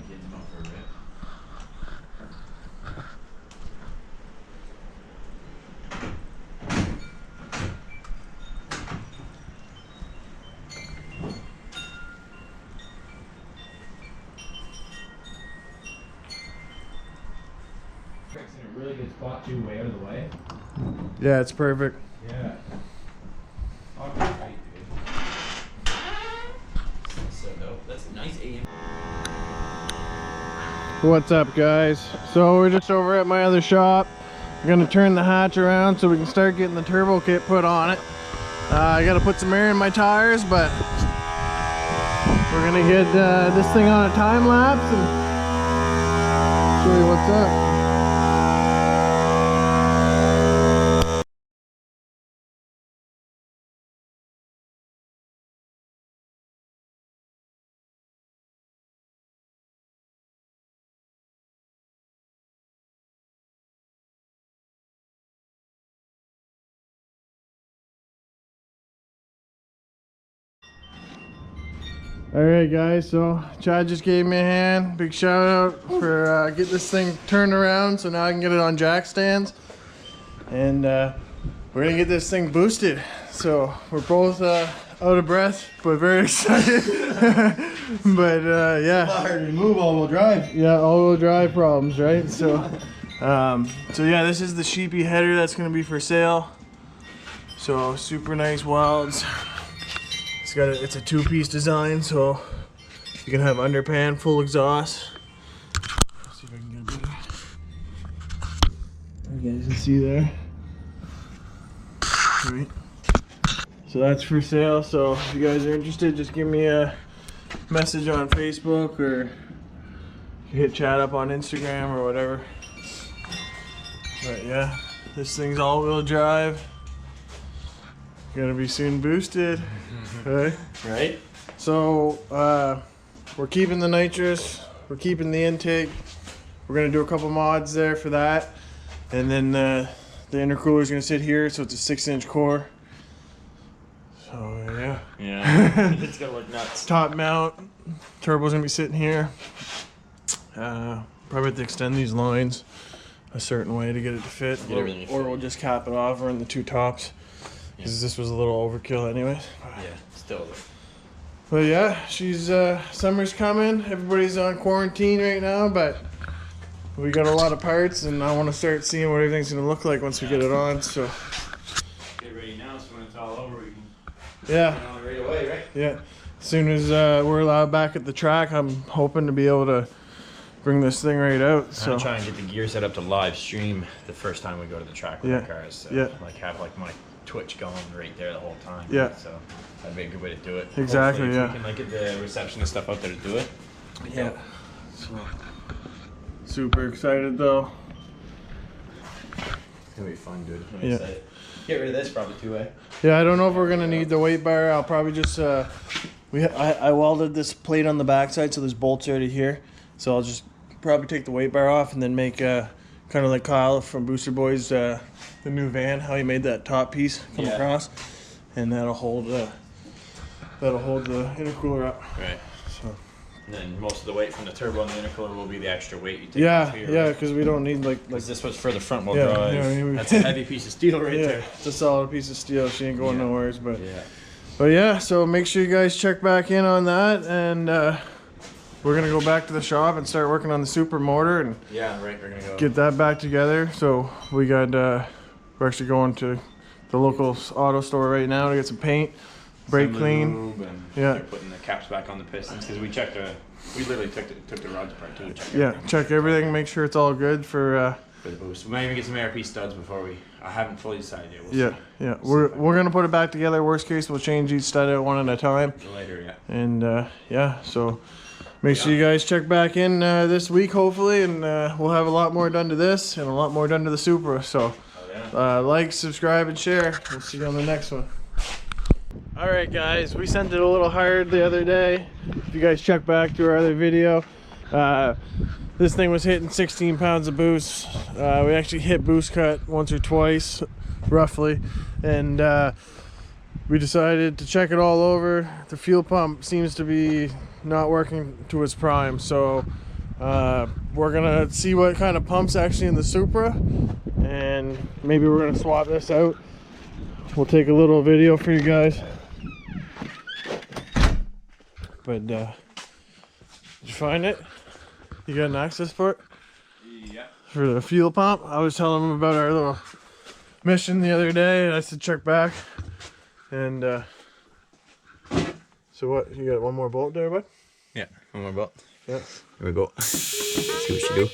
kids them out for a rip. It's in a really good spot too, way out of the way. Yeah, it's perfect. Yeah. Oh, great, dude. That's so dope. That's a nice AM. What's up, guys? So we're just over at my other shop. We're gonna turn the hatch around so we can start getting the turbo kit put on it. I gotta put some air in my tires, but we're gonna get this thing on a time lapse and show you what's up. Alright guys, so Chad just gave me a hand. Big shout out for getting this thing turned around so now I can get it on jack stands. And we're gonna get this thing boosted. So we're both out of breath, but very excited. But yeah. Hard to move all-wheel drive. Yeah, all-wheel drive problems, right? So, so yeah, this is the Sheepy header that's gonna be for sale. So super nice welds. It's a two-piece design, so you can have underpan, full exhaust. Let's see if I can get it bigger. You guys can see there. Right. So that's for sale. So if you guys are interested, just give me a message on Facebook or hit Chad up on Instagram or whatever. But yeah, this thing's all-wheel drive. Gonna be soon boosted. Right? So we're keeping the nitrous, we're keeping the intake. We're gonna do a couple mods there for that, and then the intercooler is gonna sit here, so it's a 6-inch core. So Yeah, it's gonna look nuts. Top mount, turbo's gonna be sitting here. Probably have to extend these lines a certain way to get it to fit, or we'll just cap it off or in the two tops. Because this was a little overkill anyways. Yeah, still. But yeah, she's summer's coming. Everybody's on quarantine right now, but we got a lot of parts, and I want to start seeing what everything's gonna look like once we get it on. So get ready now, so when it's all over, we can yeah, get on it right away, right? yeah. As soon as we're allowed back at the track, I'm hoping to be able to bring this thing right out. So I'm trying to get the gear set up to live stream the first time we go to the track with the cars. So like have like my Twitch going right there the whole time. Yeah. So that'd be a good way to do it. Exactly. Hopefully, Yeah. we can like get the receptionist stuff out there to do it. Yeah. So super excited though. It's gonna be fun, dude. I'm Yeah. excited. Get rid of this probably too, eh? Yeah, I don't know if we're gonna need the weight bar. I'll probably just I welded this plate on the backside, so there's bolts already here. So I'll just probably take the weight bar off and then make kind of like Kyle from Booster Boys, the new van, how he made that top piece come across, and that'll hold the intercooler up. Right. So. And then most of the weight from the turbo and the intercooler will be the extra weight you take. Yeah, here, yeah, right? because we don't need like this was for the front wheel yeah, drive. yeah, I mean, that's a heavy piece of steel right there. It's a solid piece of steel. She ain't going nowhere, but yeah. But yeah, so make sure you guys check back in on that, and we're gonna go back to the shop and start working on the super motor and we're gonna go get that back together. So we got we're actually going to the local auto store right now to get some paint, brake clean. And putting the caps back on the pistons because we checked we literally took the rods apart too. Check everything, make sure it's all good for the boost. We might even get some ARP studs before I haven't fully decided yet. We'll see. We're gonna put it back together. Worst case, we'll change each stud out one at a time. Later, And so make sure you guys check back in this week, hopefully, and we'll have a lot more done to this and a lot more done to the Supra. So like, subscribe, and share. We'll see you on the next one. Alright guys, we sent it a little hard the other day. If you guys check back to our other video, this thing was hitting 16 pounds of boost. We actually hit boost cut once or twice, roughly, and we decided to check it all over. The fuel pump seems to be not working to its prime, so We're gonna see what kind of pump's actually in the Supra, and maybe we're gonna swap this out. We'll take a little video for you guys. But did you find it? You got an access port? Yeah. For the fuel pump. I was telling them about our little mission the other day, and I said check back. And so what? You got one more bolt there, bud? Yeah, one more bolt. Yeah. Here we go. See what you do.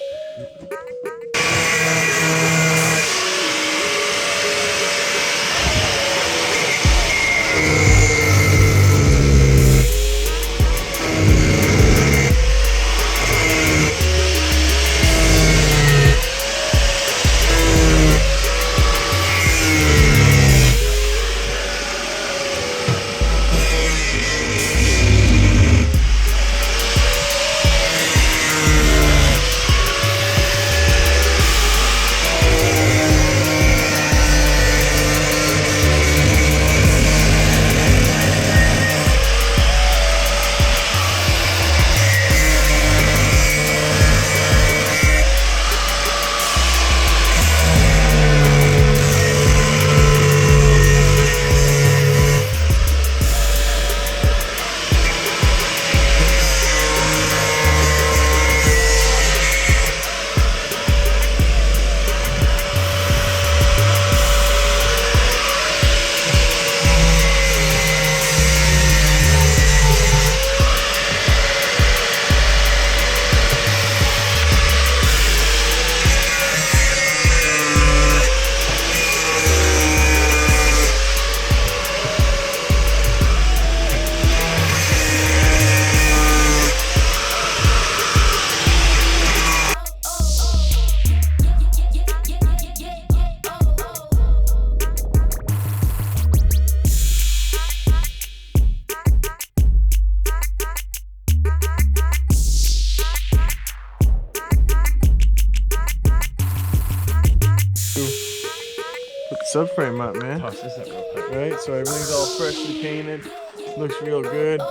Subframe up, man. Toss this up real quick. Right, so everything's all freshly painted. Looks real good.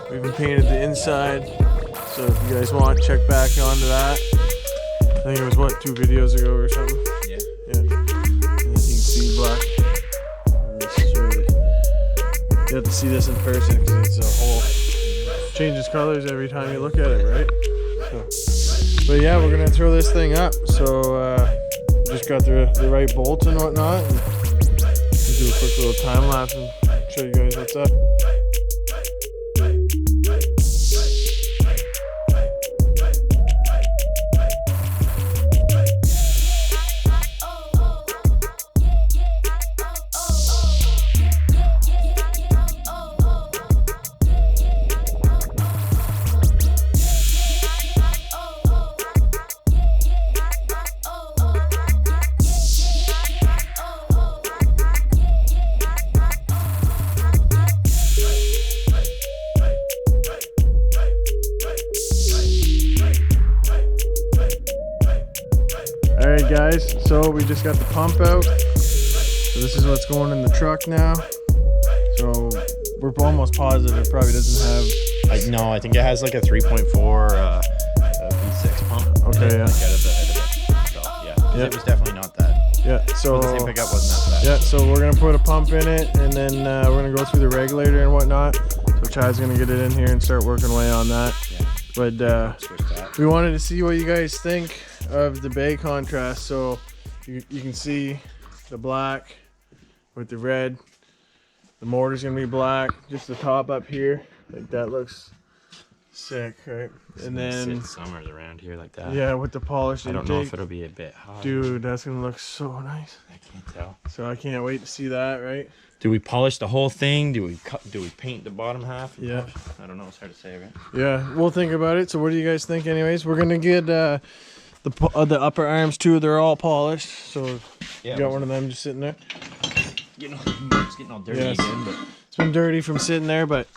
We even painted the inside. So if you guys want, check back onto that. I think it was what, 2 videos ago or something. Yeah. Yeah. And you can see black. This is really, you have to see this in person because it's a whole changes colors every time you look at it, right? So, but yeah, we're gonna throw this thing up. So just got the right bolts and whatnot. And do a quick little time lapse and show you guys what's up. Alright guys, so we just got the pump out. So this is what's going in the truck now. So we're almost positive it probably doesn't have... No, I think it has like a 3.4 V6 pump. Okay, yeah. Like out of the, so, yeah. Yeah. It was definitely not that. Yeah, so... The same pickup wasn't that bad. Yeah, so we're gonna put a pump in it, and then we're gonna go through the regulator and whatnot. So Chad's gonna get it in here and start working away on that. Yeah. But we wanted to see what you guys think of the bay contrast. So you can see the black with the red. The mortar's gonna be black. Just the top up here, like that looks sick, right? And then somewhere around here like that. yeah, with the polished I don't intake. know if it'll be a bit hot. Dude, that's gonna look so nice. I can't tell. So I can't wait to see that, right? Do we polish the whole thing? Do we paint the bottom half? Yeah. I don't know. It's hard to say, right? Yeah, we'll think about it. So what do you guys think anyways? We're gonna get the upper arms too. They're all polished. So Yeah. you got one of them just sitting there. It's getting all dirty Yes. again, but It's been dirty from sitting there, but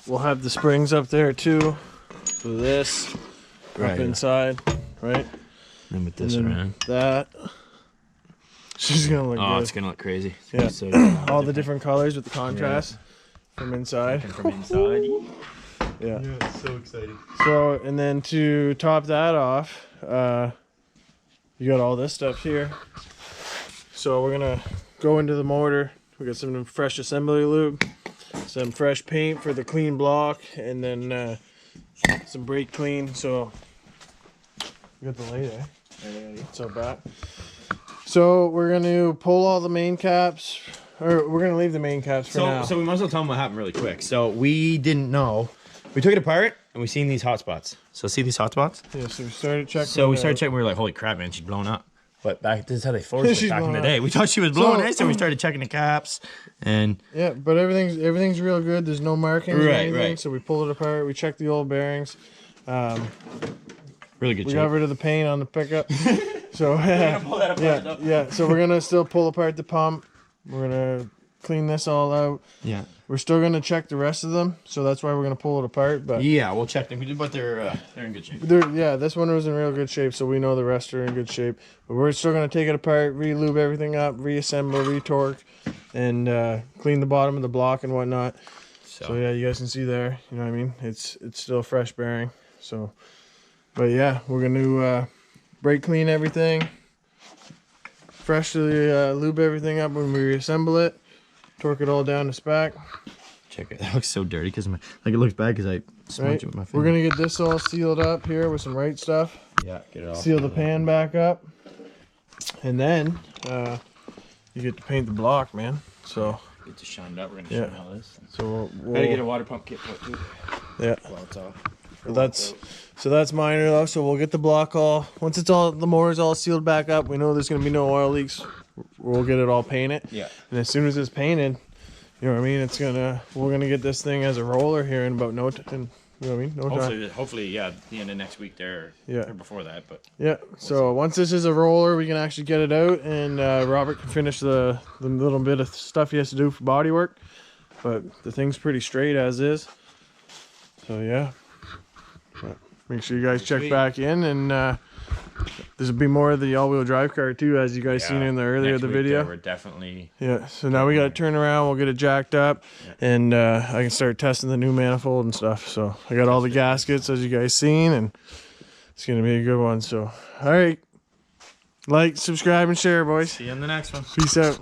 we'll have the springs up there too. So this up inside, right? And with this And then around. that. She's gonna look Oh, good. it's gonna look crazy. It's Yeah. gonna be so All the different colors with the contrast from inside. And from inside. Yeah. Yeah, so exciting. So, and then to top that off, you got all this stuff here. So we're gonna go into the motor. We got some fresh assembly lube, some fresh paint for the clean block, and then some brake clean. So you got the light, eh? Yeah. So bad. So we're gonna pull all the main caps, or we're gonna leave the main caps for now. So we might as well tell them what happened really quick. So we didn't know. We took it apart and we seen these hot spots. So see these hot spots? Yeah. So we started checking. So we started checking. We were like, "Holy crap, man, she's blown up." But this is how they forced it back in the day. up. We thought she was blowing it, so we started checking the caps, and yeah, but everything's real good. There's no markings or anything. Right. So we pulled it apart. We checked the old bearings. really good We shape. got rid of the paint on the pickup. So yeah. So we're gonna still pull apart the pump. We're gonna clean this all out. Yeah. We're still gonna check the rest of them. So that's why we're gonna pull it apart. But Yeah, we'll check them. But they're in good shape. this one was in real good shape. So we know the rest are in good shape. But we're still gonna take it apart, re-lube everything up, reassemble, re-torque, and clean the bottom of the block and whatnot. So yeah, you guys can see there. You know what I mean? It's still a fresh bearing. So, but yeah, we're gonna brake clean everything, freshly lube everything up when we reassemble it, torque it all down to spec. Check it. That looks so dirty because it looks bad because I smudged it with my finger. We're gonna get this all sealed up here with some right stuff. Yeah, get it all. Seal the pan back up, and then you get to paint the block, man. So Get to shine it up. We're gonna shine all this. so I gotta get a water pump kit put too. Yeah. While it's off. So that's minor though. So we'll get the block all once it's all the motor's all sealed back up. We know there's gonna be no oil leaks. We'll get it all painted. Yeah. And as soon as it's painted, you know what I mean. We're gonna get this thing as a roller here in about no time. You know what I mean? No time. Hopefully, yeah, the end of next week there. Yeah. Or before that, but. Yeah. So once this is a roller, we can actually get it out, and Robert can finish the little bit of stuff he has to do for body work. But the thing's pretty straight as is. So yeah. Make sure you guys check back in, and this will be more of the all-wheel drive car too, as you guys seen in the earlier the video. We're definitely. Yeah. So now we got to turn around. We'll get it jacked up, and I can start testing the new manifold and stuff. So I got all the gaskets as you guys seen, and it's gonna be a good one. So all right, like, subscribe, and share, boys. See you in the next one. Peace out.